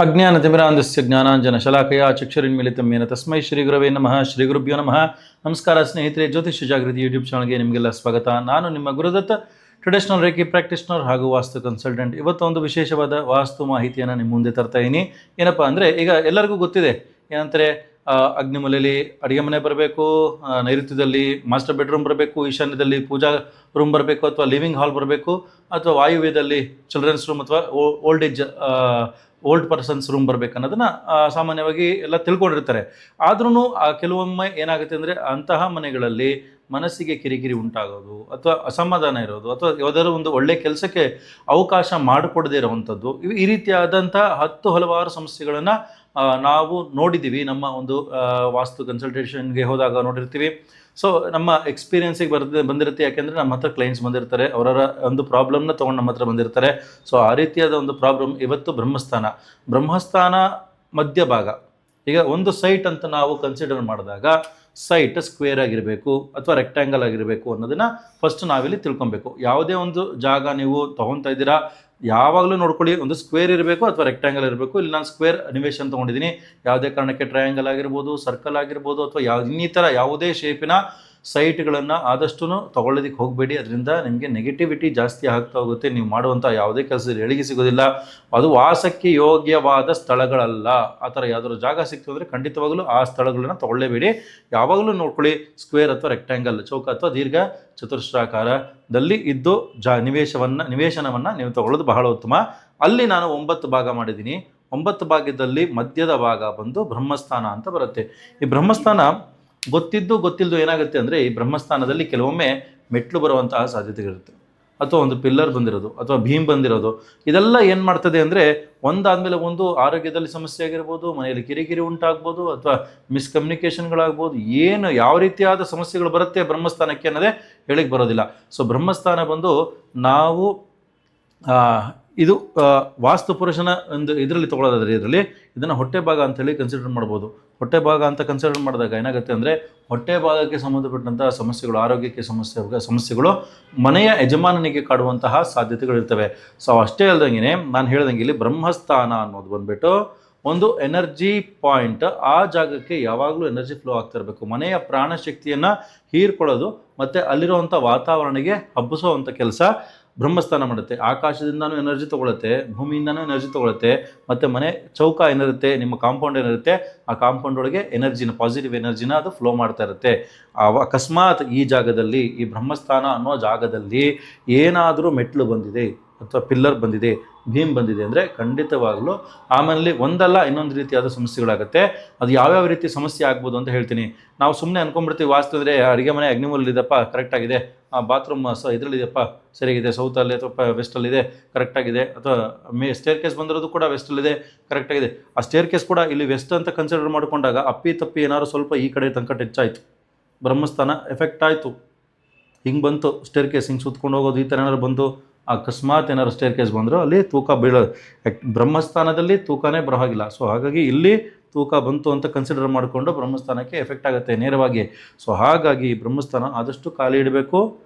ಅಜ್ಞಾನತಿಮಿರಾಂಧಸ್ಯ ಜ್ಞಾನಾಂಜನಶಲಾಕಯ ಚಕ್ಷುರಿನ್ಮಿಲಿತಂ ಯೇನ ತಸ್ಮೈ ಶ್ರೀ ಗುರವೇ ನಮಃ. ಶ್ರೀ ಗುರುಭ್ಯೋ ನಮಃ. ನಮಸ್ಕಾರ ಸ್ನೇಹಿತರೆ, ಜ್ಯೋತಿಷ್ಯ ಜಾಗೃತಿ ಯೂಟ್ಯೂಬ್ ಚಾನಲ್ಗೆ ನಿಮಗೆಲ್ಲ ಸ್ವಾಗತ. ನಾನು ನಿಮ್ಮ ಗುರುದತ್ತ, ಟ್ರೆಡಿಷನಲ್ ರೇಖಿ ಪ್ರಾಕ್ಟೀಷನರ್ ಹಾಗೂ ವಾಸ್ತು ಕನ್ಸಲ್ಟೆಂಟ್. ಇವತ್ತು ಒಂದು ವಿಶೇಷವಾದ ವಾಸ್ತು ಮಾಹಿತಿಯನ್ನು ನಿಮ್ಮ ಮುಂದೆ ತರ್ತಾ ಇದ್ದೀನಿ. ಏನಪ್ಪ ಅಂದರೆ, ಈಗ ಎಲ್ಲರಿಗೂ ಗೊತ್ತಿದೆ ಏನಂತಾರೆ, ಅಗ್ನಿಮೂಲೆಯಲ್ಲಿ ಅಡುಗೆ ಮನೆ ಬರಬೇಕು, ನೈಋತ್ಯದಲ್ಲಿ ಮಾಸ್ಟರ್ ಬೆಡ್ರೂಮ್ ಬರಬೇಕು, ಈಶಾನ್ಯದಲ್ಲಿ ಪೂಜಾ ರೂಮ್ ಬರಬೇಕು, ಅಥವಾ ಲಿವಿಂಗ್ ಹಾಲ್ ಬರಬೇಕು, ಅಥವಾ ವಾಯುವ್ಯದಲ್ಲಿ ಚಿಲ್ಡ್ರನ್ಸ್ ರೂಮ್ ಅಥವಾ ಓಲ್ಡ್ ಪರ್ಸನ್ಸ್ ರೂಮ್ ಬರಬೇಕು ಅನ್ನೋದನ್ನು ಸಾಮಾನ್ಯವಾಗಿ ಎಲ್ಲ ತಿಳ್ಕೊಂಡಿರ್ತಾರೆ. ಆದ್ರೂ ಕೆಲವೊಮ್ಮೆ ಏನಾಗುತ್ತೆ ಅಂದರೆ, ಅಂತಹ ಮನೆಗಳಲ್ಲಿ ಮನಸ್ಸಿಗೆ ಕಿರಿಕಿರಿ ಉಂಟಾಗೋದು, ಅಥವಾ ಅಸಮಾಧಾನ ಇರೋದು, ಅಥವಾ ಯಾವುದಾದ್ರು ಒಂದು ಒಳ್ಳೆಯ ಕೆಲಸಕ್ಕೆ ಅವಕಾಶ ಮಾಡಿಕೊಡದೇ ಇರುವಂಥದ್ದು, ಈ ರೀತಿಯಾದಂಥ ಹಲವಾರು ಸಮಸ್ಯೆಗಳನ್ನು ನಾವು ನೋಡಿದ್ದೀವಿ. ನಮ್ಮ ಒಂದು ವಾಸ್ತು ಕನ್ಸಲ್ಟೇಷನ್ಗೆ ಹೋದಾಗ ನೋಡಿರ್ತೀವಿ. ಸೊ ನಮ್ಮ ಎಕ್ಸ್ಪೀರಿಯನ್ಸಿಗೆ ಬಂದಿರುತ್ತೆ. ಯಾಕೆಂದರೆ ನಮ್ಮ ಹತ್ರ ಕ್ಲೈಂಟ್ಸ್ ಬಂದಿರ್ತಾರೆ, ಅವರ ಒಂದು ಪ್ರಾಬ್ಲಮ್ನ ತೊಗೊಂಡು ನಮ್ಮ ಹತ್ರ ಬಂದಿರ್ತಾರೆ. ಸೊ ಆ ರೀತಿಯಾದ ಒಂದು ಪ್ರಾಬ್ಲಮ್ ಇವತ್ತು ಬ್ರಹ್ಮಸ್ಥಾನ ಮಧ್ಯಭಾಗ. ಈಗ ಒಂದು ಸೈಟ್ ಅಂತ ನಾವು ಕನ್ಸಿಡರ್ ಮಾಡಿದಾಗ ಸೈಟ್ ಸ್ಕ್ವೇರ್ ಆಗಿರಬೇಕು ಅಥವಾ ರೆಕ್ಟ್ಯಾಂಗಲ್ ಆಗಿರಬೇಕು ಅನ್ನೋದನ್ನು ಫಸ್ಟ್ ನಾವಿಲ್ಲಿ ತಿಳ್ಕೊಬೇಕು. ಯಾವುದೇ ಒಂದು ಜಾಗ ನೀವು ತೊಗೊತಾ ಇದ್ದೀರಾ, ಯಾವಾಗಲೂ ನೋಡ್ಕೊಳ್ಳಿ, ಒಂದು ಸ್ಕ್ವೇರ್ ಇರಬೇಕು ಅಥವಾ ರೆಕ್ಟ್ಯಾಂಗಲ್ ಇರಬೇಕು. ಇಲ್ಲಿ ನಾನು ಸ್ಕ್ವೇರ್ ನಿವೇಶನ್ ತೊಗೊಂಡಿದ್ದೀನಿ. ಯಾವುದೇ ಕಾರಣಕ್ಕೆ ಟ್ರಯಾಂಗಲ್ ಆಗಿರ್ಬೋದು, ಸರ್ಕಲ್ ಆಗಿರ್ಬೋದು, ಅಥವಾ ಇನ್ನಿತರ ಯಾವುದೇ ಶೇಪಿನ ಸೈಟ್ಗಳನ್ನು ಆದಷ್ಟು ತೊಗೊಳ್ಳೋದಕ್ಕೆ ಹೋಗಬೇಡಿ. ಅದರಿಂದ ನಿಮಗೆ ನೆಗೆಟಿವಿಟಿ ಜಾಸ್ತಿ ಆಗ್ತಾ ಹೋಗುತ್ತೆ. ನೀವು ಮಾಡುವಂಥ ಯಾವುದೇ ಕೆಲಸದಲ್ಲಿ ಏಳಿಗೆ ಸಿಗೋದಿಲ್ಲ. ಅದು ವಾಸಕ್ಕೆ ಯೋಗ್ಯವಾದ ಸ್ಥಳಗಳಲ್ಲ. ಆ ಥರ ಯಾವ್ದಾದ್ರು ಜಾಗ ಸಿಕ್ತು ಅಂದರೆ ಖಂಡಿತವಾಗಲೂ ಆ ಸ್ಥಳಗಳನ್ನು ತೊಗೊಳ್ಳೇಬೇಡಿ. ಯಾವಾಗಲೂ ನೋಡ್ಕೊಳ್ಳಿ, ಸ್ಕ್ವೇರ್ ಅಥವಾ ರೆಕ್ಟ್ಯಾಂಗಲ್, ಚೌಕ ಅಥವಾ ದೀರ್ಘ ಚತುರಸ್ರಾಕಾರದಲ್ಲಿ ಇದ್ದು ನಿವೇಶನವನ್ನು ನೀವು ತಗೊಳ್ಳೋದು ಬಹಳ ಉತ್ತಮ. ಅಲ್ಲಿ ನಾನು 9 ಭಾಗ ಮಾಡಿದ್ದೀನಿ. 9 ಭಾಗದಲ್ಲಿ ಮಧ್ಯದ ಭಾಗ ಬಂದು ಬ್ರಹ್ಮಸ್ಥಾನ ಅಂತ ಬರುತ್ತೆ. ಈ ಬ್ರಹ್ಮಸ್ಥಾನ ಗೊತ್ತಿಲ್ಲದು ಏನಾಗುತ್ತೆ ಅಂದರೆ, ಈ ಬ್ರಹ್ಮಸ್ಥಾನದಲ್ಲಿ ಕೆಲವೊಮ್ಮೆ ಮೆಟ್ಲು ಬರುವಂತಹ ಸಾಧ್ಯತೆಗಳಿರುತ್ತೆ, ಅಥವಾ ಒಂದು ಪಿಲ್ಲರ್ ಬಂದಿರೋದು, ಅಥವಾ ಭೀಮ್ ಬಂದಿರೋದು. ಇದೆಲ್ಲ ಏನು ಮಾಡ್ತದೆ ಅಂದರೆ, ಒಂದಾದಮೇಲೆ ಒಂದು ಆರೋಗ್ಯದಲ್ಲಿ ಸಮಸ್ಯೆ ಆಗಿರ್ಬೋದು, ಮನೆಯಲ್ಲಿ ಕಿರಿಕಿರಿ ಉಂಟಾಗ್ಬೋದು, ಅಥವಾ ಮಿಸ್ಕಮ್ಯುನಿಕೇಷನ್ಗಳಾಗ್ಬೋದು. ಯಾವ ರೀತಿಯಾದ ಸಮಸ್ಯೆಗಳು ಬರುತ್ತೆ ಬ್ರಹ್ಮಸ್ಥಾನಕ್ಕೆ ಅನ್ನೋದೇ ಹೇಳಿಕ್ಕೆ ಬರೋದಿಲ್ಲ. ಸೊ ಬ್ರಹ್ಮಸ್ಥಾನ ಬಂದು ನಾವು ಇದು ವಾಸ್ತು ಪುರುಷನ ಒಂದು ಇದರಲ್ಲಿ ತೊಗೊಳ್ಳೋದಾದ್ರೆ, ಇದನ್ನು ಹೊಟ್ಟೆ ಭಾಗ ಅಂತೇಳಿ ಕನ್ಸಿಡರ್ ಮಾಡ್ಬೋದು. ಹೊಟ್ಟೆ ಭಾಗ ಅಂತ ಕನ್ಸಿಡರ್ ಮಾಡಿದಾಗ ಏನಾಗುತ್ತೆ ಅಂದರೆ, ಹೊಟ್ಟೆ ಭಾಗಕ್ಕೆ ಸಂಬಂಧಪಟ್ಟಂಥ ಸಮಸ್ಯೆಗಳು, ಆರೋಗ್ಯಕ್ಕೆ ಸಮಸ್ಯೆಗಳು ಮನೆಯ ಯಜಮಾನನಿಗೆ ಕಾಡುವಂತಹ ಸಾಧ್ಯತೆಗಳಿರ್ತವೆ. ಸೊ ಅಷ್ಟೇ ಅಲ್ದಂಗೆ ನಾನು ಹೇಳ್ದಂಗೆ, ಇಲ್ಲಿ ಬ್ರಹ್ಮಸ್ಥಾನ ಅನ್ನೋದು ಬಂದುಬಿಟ್ಟು ಒಂದು ಎನರ್ಜಿ ಪಾಯಿಂಟ್. ಆ ಜಾಗಕ್ಕೆ ಯಾವಾಗಲೂ ಎನರ್ಜಿ ಫ್ಲೋ ಆಗ್ತಾ ಇರಬೇಕು. ಮನೆಯ ಪ್ರಾಣಶಕ್ತಿಯನ್ನು ಹೀರ್ಕೊಳ್ಳೋದು ಮತ್ತು ಅಲ್ಲಿರುವಂಥ ವಾತಾವರಣಕ್ಕೆ ಹಬ್ಬಿಸೋವಂಥ ಕೆಲಸ ಬ್ರಹ್ಮಸ್ಥಾನ ಮಾಡುತ್ತೆ. ಆಕಾಶದಿಂದನೂ ಎನರ್ಜಿ ತೊಗೊಳುತ್ತೆ, ಭೂಮಿಯಿಂದನೂ ಎನರ್ಜಿ ತೊಗೊಳುತ್ತೆ, ಮತ್ತು ಮನೆ ಚೌಕ ಏನಿರುತ್ತೆ, ನಿಮ್ಮ ಕಾಂಪೌಂಡ್ ಏನಿರುತ್ತೆ, ಆ ಕಾಂಪೌಂಡ್ ಒಳಗೆ ಎನರ್ಜಿನ, ಪಾಸಿಟಿವ್ ಎನರ್ಜಿನ ಅದು ಫ್ಲೋ ಮಾಡ್ತಾ ಇರುತ್ತೆ. ಅಕಸ್ಮಾತ್ ಈ ಜಾಗದಲ್ಲಿ, ಈ ಬ್ರಹ್ಮಸ್ಥಾನ ಅನ್ನೋ ಜಾಗದಲ್ಲಿ ಏನಾದರೂ ಮೆಟ್ಲು ಬಂದಿದೆ, ಅಥವಾ ಪಿಲ್ಲರ್ ಬಂದಿದೆ, ಭೀಮ್ ಬಂದಿದೆ ಅಂದರೆ ಖಂಡಿತವಾಗಲೂ ಆಮೇಲೆ ಒಂದಲ್ಲ ಇನ್ನೊಂದು ರೀತಿಯಾದ ಸಮಸ್ಯೆಗಳಾಗುತ್ತೆ. ಅದು ಯಾವ್ಯಾವ ರೀತಿ ಸಮಸ್ಯೆ ಆಗ್ಬೋದು ಅಂತ ಹೇಳ್ತೀನಿ. ನಾವು ಸುಮ್ಮನೆ ಅನ್ಕೊಂಡ್ಬಿಡ್ತೀವಿ, ವಾಸ್ತು ಅಂದರೆ ಅಡುಗೆ ಮನೆ ಅಗ್ನಿಮೂಲೆಯಲ್ಲಿದೆಪ್ಪ ಕರೆಕ್ಟಾಗಿದೆ, ಬಾತ್ರೂಮ್ ಇದರಲ್ಲಿದೆಪ್ಪ ಸರಿಯಾಗಿದೆ, ಸೌತಲ್ಲಿ ಅಥವಾ ವೆಸ್ಟಲ್ಲಿದೆ ಕರೆಕ್ಟಾಗಿದೆ, ಅಥವಾ ಸ್ಟೇರ್ ಕೇಸ್ ಬಂದಿರೋದು ಕೂಡ ವೆಸ್ಟಲ್ಲಿದೆ ಕರೆಕ್ಟಾಗಿದೆ. ಆ ಸ್ಟೇರ್ ಕೇಸ್ ಕೂಡ ಇಲ್ಲಿ ವೆಸ್ಟ್ ಅಂತ ಕನ್ಸಿಡರ್ ಮಾಡಿಕೊಂಡಾಗ ಅಪ್ಪಿ ಏನಾದ್ರು ಸ್ವಲ್ಪ ಈ ಕಡೆ ತನಕ ಟಚ್ ಆಯಿತು, ಬ್ರಹ್ಮಸ್ಥಾನ ಎಫೆಕ್ಟ್ ಆಯಿತು, ಹಿಂಗೆ ಬಂತು ಸ್ಟೇರ್ ಕೇಸ್, ಹಿಂಗೆ ಸುತ್ಕೊಂಡು ಹೋಗೋದು, ಈ ಥರ ಏನಾದ್ರು ಬಂತು, ಅಕಸ್ಮಾತ್ ಏನಾದ್ರು ಸ್ಟೇರ್ ಕೇಸ್ ಬಂದರೂ ಅಲ್ಲಿ ತೂಕ ಬೀಳೋದು. ಬ್ರಹ್ಮಸ್ಥಾನದಲ್ಲಿ ತೂಕನೇ ಬರೋಹಾಗಿಲ್ಲ. ಸೊ ಹಾಗಾಗಿ ಇಲ್ಲಿ ತೂಕ ಬಂತು ಅಂತ ಕನ್ಸಿಡರ್ ಮಾಡಿಕೊಂಡು ಬ್ರಹ್ಮಸ್ಥಾನಕ್ಕೆ ಎಫೆಕ್ಟ್ ಆಗುತ್ತೆ ನೇರವಾಗಿ. ಸೊ ಹಾಗಾಗಿ ಬ್ರಹ್ಮಸ್ಥಾನ ಆದಷ್ಟು ಖಾಲಿ ಇಡಬೇಕು.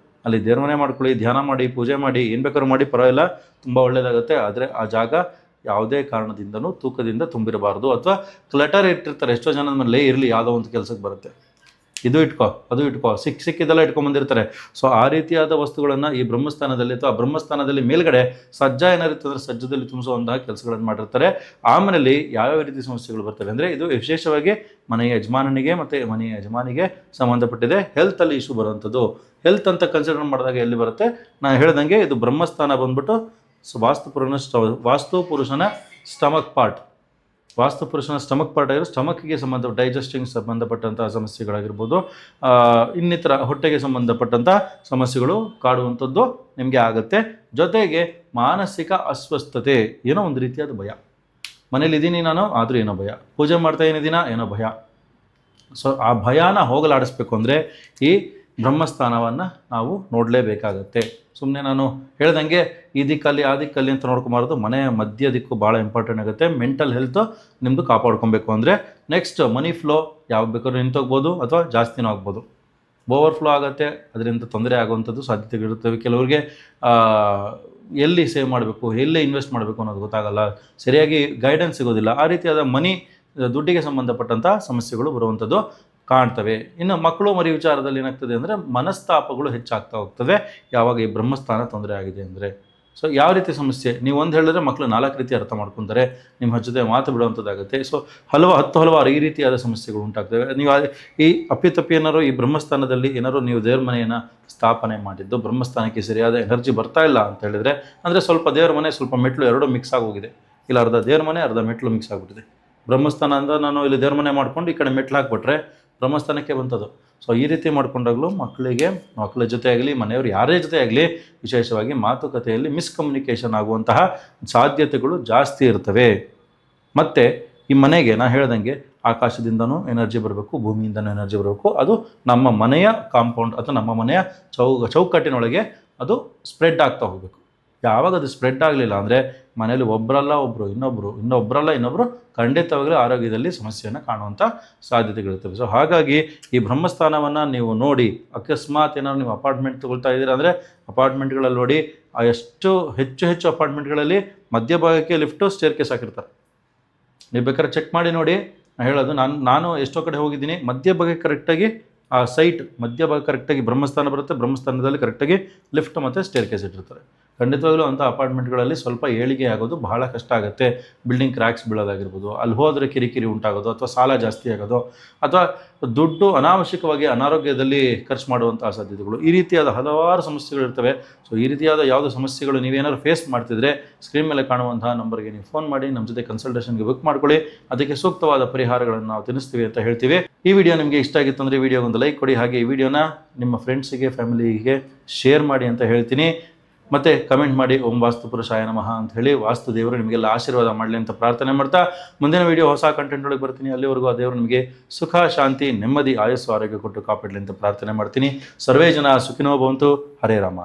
ಅಲ್ಲಿ ದೇವರಮನೆ ಮಾಡ್ಕೊಳ್ಳಿ, ಧ್ಯಾನ ಮಾಡಿ, ಪೂಜೆ ಮಾಡಿ, ಏನು ಬೇಕಾದ್ರೂ ಮಾಡಿ, ಪರವಾಗಿಲ್ಲ, ತುಂಬ ಒಳ್ಳೆಯದಾಗುತ್ತೆ. ಆದರೆ ಆ ಜಾಗ ಯಾವುದೇ ಕಾರಣದಿಂದನೂ ತೂಕದಿಂದ ತುಂಬಿರಬಾರ್ದು. ಅಥವಾ ಕ್ಲಟರ್ ಇಟ್ಟಿರ್ತಾರೆ ಎಷ್ಟೋ ಜನದ ಮೇಲೆ, ಇರಲಿ ಯಾವುದೋ ಒಂದು ಕೆಲಸಕ್ಕೆ ಬರುತ್ತೆ, ಇದು ಇಟ್ಕೋ ಅದು ಇಟ್ಕೋ, ಸಿಕ್ಕಿದೆಲ್ಲ ಇಟ್ಕೊಂಡ್ಬಂದಿರ್ತಾರೆ. ಸೊ ಆ ರೀತಿಯಾದ ವಸ್ತುಗಳನ್ನು ಈ ಬ್ರಹ್ಮಸ್ಥಾನದಲ್ಲಿ, ಅಥವಾ ಬ್ರಹ್ಮಸ್ಥಾನದಲ್ಲಿ ಮೇಲ್ಗಡೆ ಸಜ್ಜ ಏನಾರುತ್ತೆ ಅಂದರೆ ಸಜ್ಜದಲ್ಲಿ ತುಂಬಿಸುವಂತಹ ಕೆಲಸಗಳನ್ನು ಮಾಡಿರ್ತಾರೆ. ಆಮೇಲೆ ಯಾವ್ಯಾವ ರೀತಿ ಸಮಸ್ಯೆಗಳು ಬರ್ತವೆ ಅಂದರೆ, ಇದು ವಿಶೇಷವಾಗಿ ಮನೆಯ ಯಜಮಾನನಿಗೆ ಮತ್ತು ಮನೆಯ ಯಜಮಾನಿಗೆ ಸಂಬಂಧಪಟ್ಟಿದೆ. ಹೆಲ್ತಲ್ಲಿ ಇಶ್ಯೂ ಬರುವಂಥದ್ದು. ಹೆಲ್ತ್ ಅಂತ ಕನ್ಸಿಡರ್ ಮಾಡಿದಾಗ ಎಲ್ಲಿ ಬರುತ್ತೆ, ನಾನು ಹೇಳ್ದಂಗೆ ಇದು ಬ್ರಹ್ಮಸ್ಥಾನ ಬಂದ್ಬಿಟ್ಟು ವಾಸ್ತು ಪುರುಷನ ಸ್ಟಮಕ್ ಪಾರ್ಟ್. ವಾಸ್ತು ಪುರುಷನ ಸ್ಟಮಕ್ ಪಾರ್ಟ್ ಆಗಿರೋ ಸ್ಟಮಕ್ಗೆ ಡೈಜೆಸ್ಟಿಂಗ್ ಸಂಬಂಧಪಟ್ಟಂಥ ಸಮಸ್ಯೆಗಳಾಗಿರ್ಬೋದು, ಇನ್ನಿತರ ಹೊಟ್ಟೆಗೆ ಸಂಬಂಧಪಟ್ಟಂಥ ಸಮಸ್ಯೆಗಳು ಕಾಡುವಂಥದ್ದು ನಿಮಗೆ ಆಗುತ್ತೆ. ಜೊತೆಗೆ ಮಾನಸಿಕ ಅಸ್ವಸ್ಥತೆ, ಏನೋ ಒಂದು ರೀತಿಯಾದ ಭಯ, ಮನೇಲಿ ಇದ್ದೀನಿ ನಾನು ಆದರೂ ಏನೋ ಭಯ, ಪೂಜೆ ಮಾಡ್ತಾ ಏನಿದ್ದೀನ ಏನೋ ಭಯ. ಸೊ ಆ ಭಯನ ಹೋಗಲಾಡಿಸ್ಬೇಕು ಅಂದರೆ ಈ ಬ್ರಹ್ಮಸ್ಥಾನವನ್ನು ನಾವು ನೋಡಲೇಬೇಕಾಗತ್ತೆ. ಸುಮ್ಮನೆ ನಾನು ಹೇಳ್ದಂಗೆ ಈ ದಿಕ್ಕಲ್ಲಿ ಆ ದಿಕ್ಕಲ್ಲಿ ಅಂತ ನೋಡ್ಕೊಂಬಾರ್ದು. ಮನೆಯ ಮಧ್ಯ ದಿಕ್ಕು ಭಾಳ ಇಂಪಾರ್ಟೆಂಟ್ ಆಗುತ್ತೆ. ಮೆಂಟಲ್ ಹೆಲ್ತು ನಿಮ್ಮದು ಕಾಪಾಡ್ಕೊಬೇಕು ಅಂದರೆ. ನೆಕ್ಸ್ಟ್ ಮನಿ ಫ್ಲೋ ಯಾವಾಗ ಬೇಕಾದ್ರೂ ನಿಂತೋಗ್ಬೋದು, ಅಥವಾ ಜಾಸ್ತಿನೂ ಆಗ್ಬೋದು. ಓವರ್ಫ್ಲೋ ಆಗುತ್ತೆ, ಅದರಿಂದ ತೊಂದರೆ ಆಗುವಂಥದ್ದು ಸಾಧ್ಯತೆಗಳಿರ್ತವೆ. ಕೆಲವರಿಗೆ ಎಲ್ಲಿ ಸೇವ್ ಮಾಡಬೇಕು, ಎಲ್ಲಿ ಇನ್ವೆಸ್ಟ್ ಮಾಡಬೇಕು ಅನ್ನೋದು ಗೊತ್ತಾಗಲ್ಲ, ಸರಿಯಾಗಿ ಗೈಡೆನ್ಸ್ ಸಿಗೋದಿಲ್ಲ. ಆ ರೀತಿಯಾದ ದುಡ್ಡಿಗೆ ಸಂಬಂಧಪಟ್ಟಂಥ ಸಮಸ್ಯೆಗಳು ಬರುವಂಥದ್ದು ಕಾಣ್ತವೆ. ಇನ್ನು ಮಕ್ಕಳು ಮರಿ ವಿಚಾರದಲ್ಲಿ ಏನಾಗ್ತದೆ ಅಂದರೆ ಮನಸ್ತಾಪಗಳು ಹೆಚ್ಚಾಗ್ತಾ ಹೋಗ್ತವೆ ಯಾವಾಗ ಈ ಬ್ರಹ್ಮಸ್ಥಾನ ತೊಂದರೆ ಆಗಿದೆ ಅಂದರೆ. ಸೊ ಯಾವ ರೀತಿ ಸಮಸ್ಯೆ, ನೀವು ಒಂದು ಹೇಳಿದ್ರೆ ಮಕ್ಕಳು 4 ರೀತಿ ಅರ್ಥ ಮಾಡ್ಕೊತಾರೆ, ನಿಮ್ಮ ಜೊತೆ ಮಾತು ಬಿಡುವಂಥದ್ದಾಗುತ್ತೆ. ಸೊ ಹಲವಾರು ಈ ರೀತಿಯಾದ ಸಮಸ್ಯೆಗಳು ಉಂಟಾಗ್ತವೆ. ನೀವು ಈ ಅಪ್ಪಿತಪ್ಪಿ ಏನಾರು ಈ ಬ್ರಹ್ಮಸ್ಥಾನದಲ್ಲಿ ಏನಾರು ನೀವು ದೇವ್ರ ಮನೆಯನ್ನು ಸ್ಥಾಪನೆ ಮಾಡಿದ್ದು, ಬ್ರಹ್ಮಸ್ಥಾನಕ್ಕೆ ಸರಿಯಾದ ಎನರ್ಜಿ ಬರ್ತಾ ಇಲ್ಲ ಅಂತ ಹೇಳಿದರೆ, ಅಂದರೆ ಸ್ವಲ್ಪ ದೇವ್ರ ಮನೆ ಸ್ವಲ್ಪ ಮೆಟ್ಲು ಎರಡೂ ಮಿಕ್ಸ್ ಆಗೋಗಿದೆ, ಇಲ್ಲ ಅರ್ಧ ದೇವ್ರ ಮನೆ ಅರ್ಧ ಮೆಟ್ಲು ಮಿಕ್ಸ್ ಆಗಿಬಿಟ್ಟಿದೆ. ಬ್ರಹ್ಮಸ್ಥಾನ ಅಂತ ನಾನು ಇಲ್ಲಿ ದೇವ್ರ ಮನೆ ಮಾಡ್ಕೊಂಡು ಈ ಕಡೆ ಮೆಟ್ಲು ಹಾಕ್ಬಿಟ್ರೆ ಬ್ರಹ್ಮಸ್ಥಾನಕ್ಕೆ ಬಂತದ್ದು. ಸೊ ಈ ರೀತಿ ಮಾಡ್ಕೊಂಡಾಗಲೂ ಮಕ್ಕಳ ಜೊತೆ ಆಗಲಿ, ಮನೆಯವರು ಯಾರೇ ಜೊತೆ ಆಗಲಿ, ವಿಶೇಷವಾಗಿ ಮಾತುಕತೆಯಲ್ಲಿ ಮಿಸ್ಕಮ್ಯುನಿಕೇಷನ್ ಆಗುವಂತಹ ಸಾಧ್ಯತೆಗಳು ಜಾಸ್ತಿ ಇರ್ತವೆ. ಮತ್ತು ಈ ಮನೆಗೆ ನಾನು ಹೇಳ್ದಂಗೆ ಆಕಾಶದಿಂದನೂ ಎನರ್ಜಿ ಬರಬೇಕು, ಭೂಮಿಯಿಂದನೂ ಎನರ್ಜಿ ಬರಬೇಕು. ಅದು ನಮ್ಮ ಮನೆಯ ಕಾಂಪೌಂಡ್ ಅಥವಾ ನಮ್ಮ ಮನೆಯ ಚೌಕಟ್ಟಿನೊಳಗೆ ಅದು ಸ್ಪ್ರೆಡ್ ಆಗ್ತಾ ಹೋಗಬೇಕು. ಯಾವಾಗ ಅದು ಸ್ಪ್ರೆಡ್ ಆಗಲಿಲ್ಲ ಅಂದರೆ ಮನೇಲಿ ಒಬ್ಬರಲ್ಲ ಇನ್ನೊಬ್ಬರು ಖಂಡಿತವಾಗಲೂ ಆರೋಗ್ಯದಲ್ಲಿ ಸಮಸ್ಯೆಯನ್ನು ಕಾಣುವಂಥ ಸಾಧ್ಯತೆಗಳಿರ್ತವೆ. ಸೊ ಹಾಗಾಗಿ ಈ ಬ್ರಹ್ಮಸ್ಥಾನವನ್ನು ನೀವು ನೋಡಿ, ಅಕಸ್ಮಾತ್ ಏನಾದ್ರು ನೀವು ಅಪಾರ್ಟ್ಮೆಂಟ್ ತೊಗೊಳ್ತಾ ಇದ್ದೀರಾ ಅಂದರೆ ಅಪಾರ್ಟ್ಮೆಂಟ್ಗಳಲ್ಲಿ ನೋಡಿ, ಹೆಚ್ಚು ಅಪಾರ್ಟ್ಮೆಂಟ್ಗಳಲ್ಲಿ ಮಧ್ಯಭಾಗಕ್ಕೆ ಲಿಫ್ಟು ಸ್ಟೇರ್ಕೇಸ್ ಹಾಕಿರ್ತಾರೆ. ನೀವು ಬೇಕಾದ್ರೆ ಚೆಕ್ ಮಾಡಿ ನೋಡಿ. ಹೇಳೋದು ನಾನು ಎಷ್ಟೋ ಕಡೆ ಹೋಗಿದ್ದೀನಿ, ಮಧ್ಯಭಾಗಕ್ಕೆ ಕರೆಕ್ಟಾಗಿ ಆ ಸೈಟ್ ಮಧ್ಯಭಾಗ ಕರೆಕ್ಟಾಗಿ ಬ್ರಹ್ಮಸ್ಥಾನ ಬರುತ್ತೆ, ಬ್ರಹ್ಮಸ್ಥಾನದಲ್ಲಿ ಕರೆಕ್ಟಾಗಿ ಲಿಫ್ಟ್ ಮತ್ತು ಸ್ಟೇರ್ಕೇಸ್ ಇಟ್ಟಿರ್ತಾರೆ. ಖಂಡಿತವಾಗಲೂ ಅಂಥ ಅಪಾರ್ಟ್ಮೆಂಟ್ಗಳಲ್ಲಿ ಸ್ವಲ್ಪ ಏಳಿಗೆ ಆಗೋದು ಬಹಳ ಕಷ್ಟ ಆಗುತ್ತೆ. ಬಿಲ್ಡಿಂಗ್ ಕ್ರ್ಯಾಕ್ಸ್ ಬೀಳೋದಾಗಿರ್ಬೋದು, ಅಲ್ಲಿ ಹೋದರೆ ಕಿರಿಕಿರಿ ಉಂಟಾಗೋದು, ಅಥವಾ ಸಾಲ ಜಾಸ್ತಿ ಆಗೋದು, ಅಥವಾ ದುಡ್ಡು ಅನಾವಶ್ಯಕವಾಗಿ ಅನಾರೋಗ್ಯದಲ್ಲಿ ಖರ್ಚು ಮಾಡುವಂಥ ಸಾಧ್ಯತೆಗಳು, ಈ ರೀತಿಯಾದ ಹಲವಾರು ಸಮಸ್ಯೆಗಳಿರ್ತವೆ. ಸೊ ಈ ರೀತಿಯಾದ ಯಾವುದೇ ಸಮಸ್ಯೆಗಳು ನೀವೇನಾದ್ರು ಫೇಸ್ ಮಾಡ್ತಿದ್ರೆ ಸ್ಕ್ರೀನ್ ಮೇಲೆ ಕಾಣುವಂತಹ ನಂಬರ್ಗೆ ನೀವು ಫೋನ್ ಮಾಡಿ ನಮ್ಮ ಜೊತೆ ಕನ್ಸಲ್ಟೇಷನ್ಗೆ ಬುಕ್ ಮಾಡ್ಕೊಳ್ಳಿ. ಅದಕ್ಕೆ ಸೂಕ್ತವಾದ ಪರಿಹಾರಗಳನ್ನು ನಾವು ತಿಳಿಸ್ತೀವಿ ಅಂತ ಹೇಳ್ತೀವಿ. ಈ ವಿಡಿಯೋ ನಿಮಗೆ ಇಷ್ಟ ಆಗಿತ್ತು ಅಂದರೆ ವಿಡಿಯೋಗೊಂದು ಲೈಕ್ ಕೊಡಿ, ಹಾಗೆ ಈ ವಿಡಿಯೋನ ನಿಮ್ಮ ಫ್ರೆಂಡ್ಸಿಗೆ, ಫ್ಯಾಮಿಲಿಗೆ ಶೇರ್ ಮಾಡಿ ಅಂತ ಹೇಳ್ತೀನಿ. ಮತ್ತು ಕಮೆಂಟ್ ಮಾಡಿ ಓಂ ವಾಸ್ತು ಪುರುಷಾಯ ನಮಃ ಅಂತ ಹೇಳಿ ವಾಸ್ತು ದೇವರು ನಿಮಗೆಲ್ಲ ಆಶೀರ್ವಾದ ಮಾಡಲಿ ಅಂತ ಪ್ರಾರ್ಥನೆ ಮಾಡ್ತಾ ಮುಂದಿನ ವಿಡಿಯೋ ಹೊಸ ಕಂಟೆಂಟ್ ಒಳಗೆ ಬರ್ತೀನಿ. ಅಲ್ಲಿವರೆಗೂ ಆ ದೇವರು ನಿಮಗೆ ಸುಖ, ಶಾಂತಿ, ನೆಮ್ಮದಿ, ಆಯಸ್ಸು, ಆರೋಗ್ಯ ಕೊಟ್ಟು ಕಾಪಾಡಲಿ ಅಂತ ಪ್ರಾರ್ಥನೆ ಮಾಡ್ತೀನಿ. ಸರ್ವೇ ಜನ ಸುಖಿನೋ ಭವಂತು. ಹರೇ ರಾಮ.